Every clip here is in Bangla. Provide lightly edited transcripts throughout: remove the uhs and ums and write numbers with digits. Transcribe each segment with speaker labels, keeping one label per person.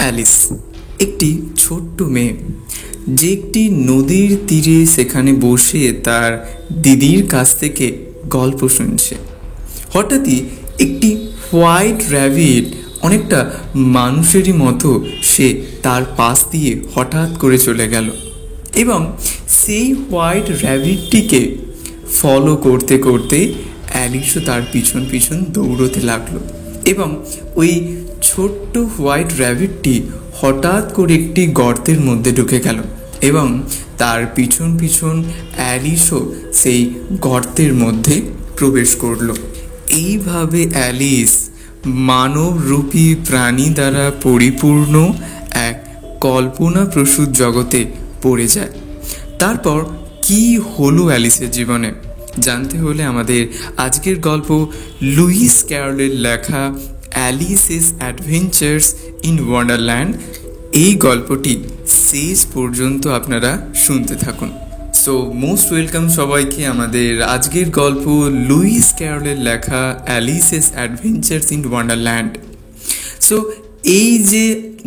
Speaker 1: অ্যালিস একটি ছোট্ট মেয়ে, যে একটি নদীর তীরে সেখানে বসে তার দিদির কাছ থেকে গল্প শুনছে। হঠাৎই একটি হোয়াইট র্যাবিট, অনেকটা মানুষেরই মতো, সে তার পাশ দিয়ে হঠাৎ করে চলে গেল এবং সেই হোয়াইট র্যাবিটটিকে ফলো করতে করতে অ্যালিসও তার পিছন পিছন দৌড়তে লাগলো এবং ওই ছোট্ট হোয়াইট র্যাবিটটি হঠাৎ করে একটি গর্তের মধ্যে ঢুকে গেল এবং তার পিছন পিছন অ্যালিসও সেই গর্তের মধ্যে প্রবেশ করল। এইভাবে অ্যালিস মানবরূপী প্রাণী দ্বারা পরিপূর্ণ এক কল্পনাপ্রসূত জগতে পড়ে যায়। তারপর কি হলো অ্যালিসের জীবনে জানতে হলে আমাদের আজকের গল্প লুইস ক্যারলের লেখা অ্যালিসেস অ্যাডভেঞ্চার্স ইন ওয়ান্ডারল্যান্ড, এই গল্পটি শেষ পর্যন্ত আপনারা শুনতে থাকুন। সো মোস্ট ওয়েলকাম সবাইকে আমাদের আজকের গল্প লুইস ক্যারলের লেখা অ্যালিসেস অ্যাডভেঞ্চার্স ইন ওয়ান্ডারল্যান্ড। সো এই যে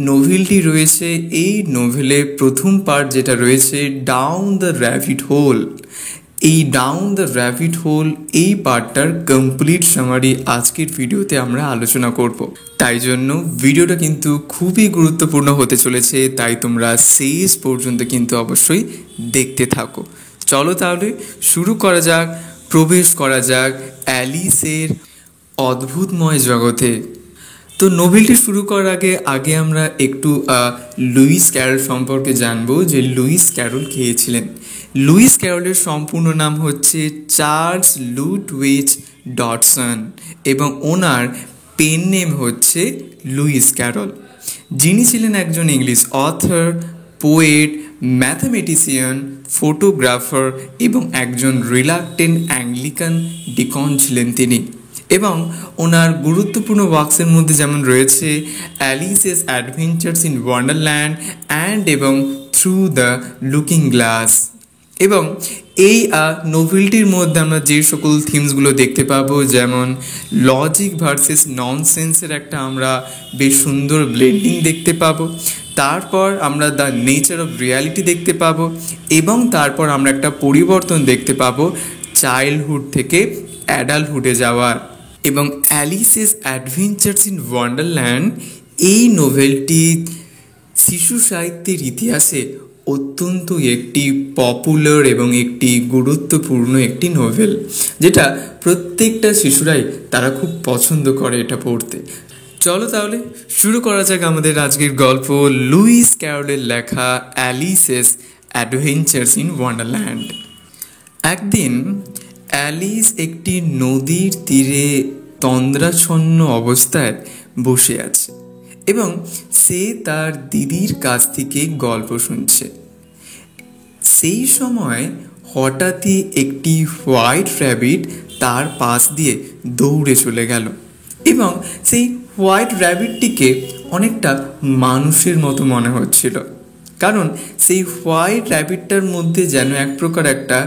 Speaker 1: নোভেলটি রয়েছে, এই নোভেলের প্রথম পার্ট যেটা রয়েছে ডাউন দ্য র্যাবিট হোল, এই ডাউন দ্য র্যাবিট হোল এই পার্টটার কমপ্লিট সামারি আজকের ভিডিওতে আমরা আলোচনা করব। তাই জন্য ভিডিওটা কিন্তু খুবই গুরুত্বপূর্ণ হতে চলেছে, তাই তোমরা শেষ পর্যন্ত কিন্তু অবশ্যই দেখতে থাকো। চলো তাহলে শুরু করা যাক, প্রবেশ করা যাক অ্যালিসের অদ্ভুতময় জগতে। তো নোভেলটি শুরু করার আগে আমরা একটু লুইস ক্যারল সম্পর্কে জানবো যে লুইস ক্যারল কে ছিলেন। লুইস ক্যারলের সম্পূর্ণ নাম হচ্ছে চার্লস লুডউইচ ডডসন এবং ওনার পেন নেম হচ্ছে লুইস ক্যারল, যিনি ছিলেন একজন English author, poet, mathematician, photographer এবং একজন রিলাক্টেন্ট অ্যাংলিকান ডিকন ছিলেন তিনি। এবং ওনার গুরুত্বপূর্ণ ওয়ার্কসের মধ্যে যেমন রয়েছে অ্যালিসেস অ্যাডভেঞ্চার্স ইন ওয়ান্ডারল্যান্ড অ্যান্ড এবং থ্রু দ্য লুকিং গ্লাস। এবং এই নোভেলটির মধ্যে আমরা যে সকল থিমসগুলো দেখতে পাবো, যেমন লজিক ভার্সেস ননসেন্সের একটা আমরা বেশ সুন্দর ব্লেন্ডিং দেখতে পাবো, তারপর আমরা দ্য নেচার অফ রিয়ালিটি দেখতে পাবো এবং তারপর আমরা একটা পরিবর্তন দেখতে পাবো চাইল্ডহুড থেকে অ্যাডাল্টহুডে যাওয়ার। এবং অ্যালিসেস অ্যাডভেঞ্চার্স ইন ওয়ান্ডারল্যান্ড এই নোভেলটি শিশু সাহিত্যের ইতিহাসে অত্যন্ত একটি পপুলার এবং একটি গুরুত্বপূর্ণ একটি নোভেল, যেটা প্রত্যেকটা শিশুরাই তারা খুব পছন্দ করে এটা পড়তে। চলো তাহলে শুরু করা যাক আমাদের আজকের গল্প লুইস ক্যারলের লেখা অ্যালিসেস অ্যাডভেঞ্চার্স ইন ওয়ান্ডারল্যান্ড। একদিন অ্যালিস একটি নদীর তীরে তন্দ্রাচ্ছন্ন অবস্থায় বসে আছে এবং সে তার দিদির কাছ থেকে গল্প শুনছে। সেই সময় হঠাৎই একটি হোয়াইট র্যাবিট তার পাশ দিয়ে দৌড়ে চলে গেল এবং সেই হোয়াইট র্যাবিটটিকে অনেকটা মানুষের মতো মনে হচ্ছিল, কারণ সেই হোয়াইট র্যাবিটটার মধ্যে যেন এক প্রকার একটা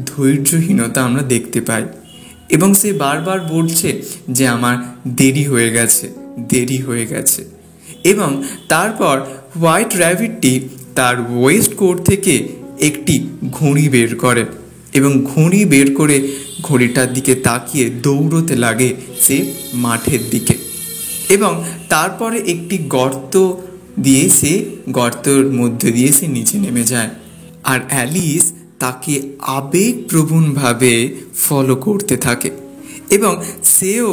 Speaker 1: ধৈর্যহীনতা আমরা দেখতে পাই এবং সে বারবার বলছে যে আমার দেরি হয়ে গেছে, দেরি হয়ে গেছে। এবং তারপর হোয়াইট র্যাবিটটি তার ওয়েস্ট কোট থেকে একটি ঘড়ি বের করে এবং ঘড়ি বের করে ঘড়িটার দিকে তাকিয়ে দৌড়তে লাগে সে মাঠের দিকে এবং তারপরে একটি গর্ত দিয়ে সে গর্তের মধ্যে দিয়ে সে নিচে নেমে যায়। আর অ্যালিস তাকে আবেগপ্রবণভাবে ফলো করতে থাকে এবং সেও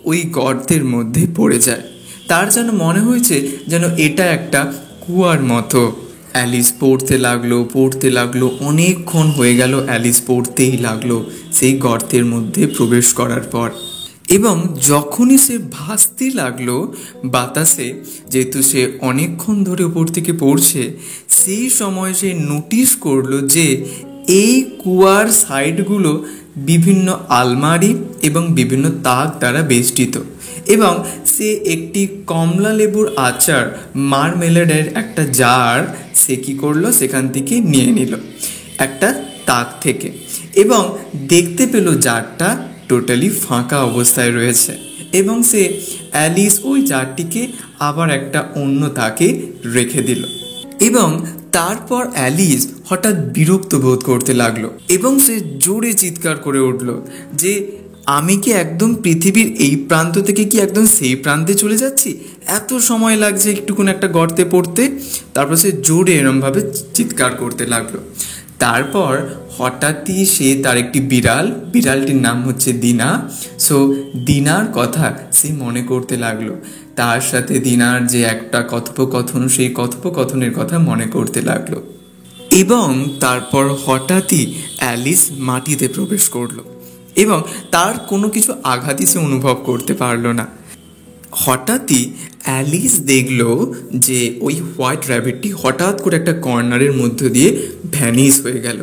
Speaker 1: ওই গর্তের মধ্যে পড়ে যায়। তার যেন মনে হয়েছে যেন এটা একটা কুয়ার মতো। অ্যালিস পড়তে লাগলো, অনেকক্ষণ হয়ে গেল অ্যালিস পড়তেই লাগলো সেই গর্তের মধ্যে প্রবেশ করার পর। এবং যখনই সে ভাসতে লাগলো বাতাসে, যেহেতু সে অনেকক্ষণ ধরে উপর থেকে পড়ছে, সেই সময় সে নোটিস করলো যে এই কুয়ার সাইডগুলো বিভিন্ন আলমারি এবং বিভিন্ন তাক দ্বারা বেষ্টিত এবং সে একটি কমলা লেবুর আচার মারমেলেডের একটা জার সে কী করলো সেখান থেকে নিয়ে নিল একটা তাক থেকে এবং দেখতে পেল জারটা টোটালি ফাঁকা অবস্থায় রয়েছে এবং সে অ্যালিস ওই জারটিকে আবার একটা অন্য তাকে রেখে দিল। এবং তারপর অ্যালিস হঠাৎ বিরক্ত বোধ করতে লাগলো এবং সে জোরে চিৎকার করে উঠল যে আমি কি একদম পৃথিবীর এই প্রান্ত থেকে কি একদম সেই প্রান্তে চলে যাচ্ছি, এত সময় লাগছে একটুকুন একটা গর্তে পড়তে। তারপর সে জোরে এরমভাবে চিৎকার করতে লাগলো। তারপর হঠাৎই সে তার একটি বিড়ালটির নাম হচ্ছে দিনা। সো দিনার কথা সে মনে করতে লাগলো, তার সাথে দিনার যে একটা কথোপকথন, সেই কথোপকথনের কথা মনে করতে লাগলো। এবং তারপর হঠাৎই অ্যালিস মাটিতে প্রবেশ করলো এবং তার কোনো কিছু আঘাতই সে অনুভব করতে পারলো না। হঠাৎই অ্যালিস দেখলো যে ওই হোয়াইট র্যাবিটটি হঠাৎ করে একটা কর্নারের মধ্য দিয়ে ভ্যানিশ হয়ে গেল।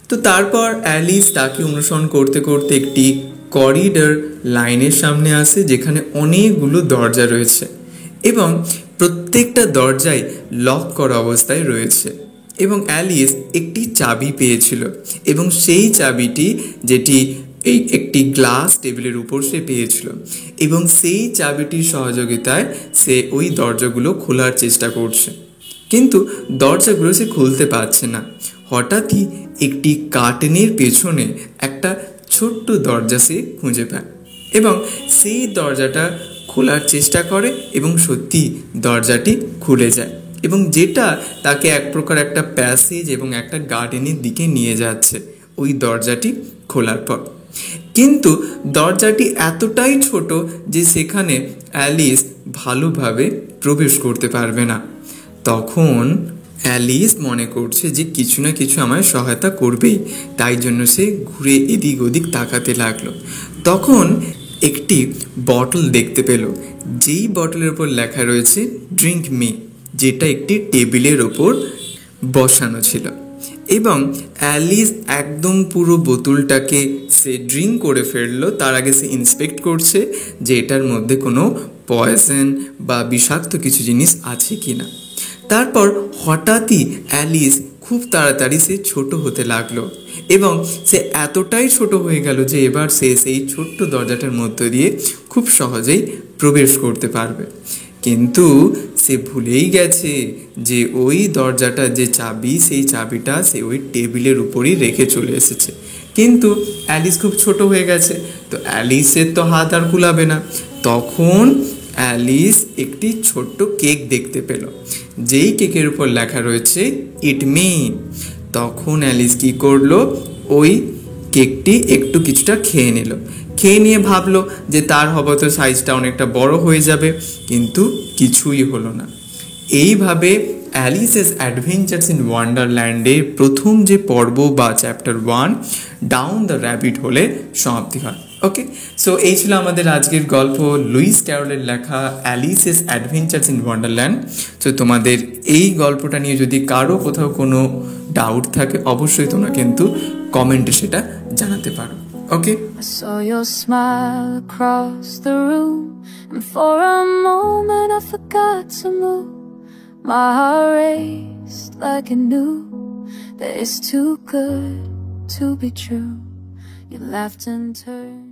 Speaker 1: তো তারপর অ্যালিস তাকে অনুসরণ করতে করতে একটি করিডর লাইনের সামনে আসে যেখানে অনেকগুলো দরজা রয়েছে এবং প্রত্যেকটা দরজায় লক করা অবস্থায় রয়েছে। এবং অ্যালিস একটি চাবি পেয়েছিল এবং সেই চাবিটি যেটি এই একটি গ্লাস টেবিলের উপর সে পেয়েছিল এবং সেই চাবিটির সহযোগিতায় সে ওই দরজাগুলো খোলার চেষ্টা করছে, কিন্তু দরজাগুলো সে খুলতে পারছে না। হঠাৎই একটি কার্টেনের পেছনে একটা ছোট্ট দরজা সে খুঁজে পায় এবং সেই দরজাটা খোলার চেষ্টা করে এবং সত্যি দরজাটি খুলে যায় এবং যেটা তাকে এক প্রকার একটা প্যাসেজ এবং একটা গার্ডেনের দিকে নিয়ে যাচ্ছে ওই দরজাটি খোলার পর। কিন্তু দরজাটি এতটাই ছোট যে সেখানে অ্যালিস ভালোভাবে প্রবেশ করতে পারবে না। তখন অ্যালিস মনে করছে যে কিছু না কিছু আমায় সহায়তা করবেই, তাই জন্য সে ঘুরে এদিক ওদিক তাকাতে লাগলো। তখন একটি বটল দেখতে পেল, যেই বটলের ওপর লেখা রয়েছে ড্রিঙ্ক মি, যেটা একটি টেবিলের ওপর বসানো ছিল। এবং অ্যালিস একদম পুরো বোতলটাকে সে ড্রিঙ্ক করে ফেললো। তার আগে সে ইন্সপেক্ট করছে যে এটার মধ্যে কোনো পয়জন বা বিষাক্ত কিছু জিনিস আছে কি না। তারপর হঠাৎই অ্যালিস খুব তাড়াতাড়ি সে ছোট হতে লাগলো এবং সে এতটাই ছোট হয়ে গেল যে এবার সে সেই ছোট্ট দরজাটার মধ্য দিয়ে খুব সহজেই প্রবেশ করতে পারবে। কিন্তু সে ভুলেই গেছে যে ওই দরজাটার যে চাবি, সেই চাবিটা সে ওই টেবিলের উপরই রেখে চলে এসেছে। কিন্তু অ্যালিস খুব ছোট হয়ে গেছে, তো অ্যালিসের তো হাত আর কুলাবে না। তখন অ্যালিস একটি ছোট্ট কেক দেখতে পেল, যেই কেকের উপর লেখা রয়েছে ইট মি। তখন অ্যালিস কি করলো, ওই কেকটি একটু কিছুটা খেয়ে নিল। খেয়ে নিয়ে ভাবলো যে তার হয়তো সাইজটা অনেকটা বড় হয়ে যাবে, কিন্তু কিছুই হলো না। এইভাবে অ্যালিসেস অ্যাডভেঞ্চার্স ইন ওয়ান্ডারল্যান্ডের প্রথম যে পর্ব বা চ্যাপ্টার 1 ডাউন দ্য র্যাবিট হোলে সমাপ্তি হয়। ওকে, সো এই ছিল আমাদের আজকের গল্প, লুইস ক্যারলের লেখা অ্যালিসেস অ্যাডভেঞ্চার্স ইন ওয়ান্ডারল্যান্ড। সো তোমাদের এই গল্পটা নিয়ে যদি কারো কোথাও কোনো ডাউট থাকে অবশ্যই তোমরা কিন্তু কমেন্টে সেটা জানাতে পারো। Okay.
Speaker 2: I saw your smile across the room, and for a moment I forgot to move. My heart raced like it knew that it's too good to be true. You laughed and turned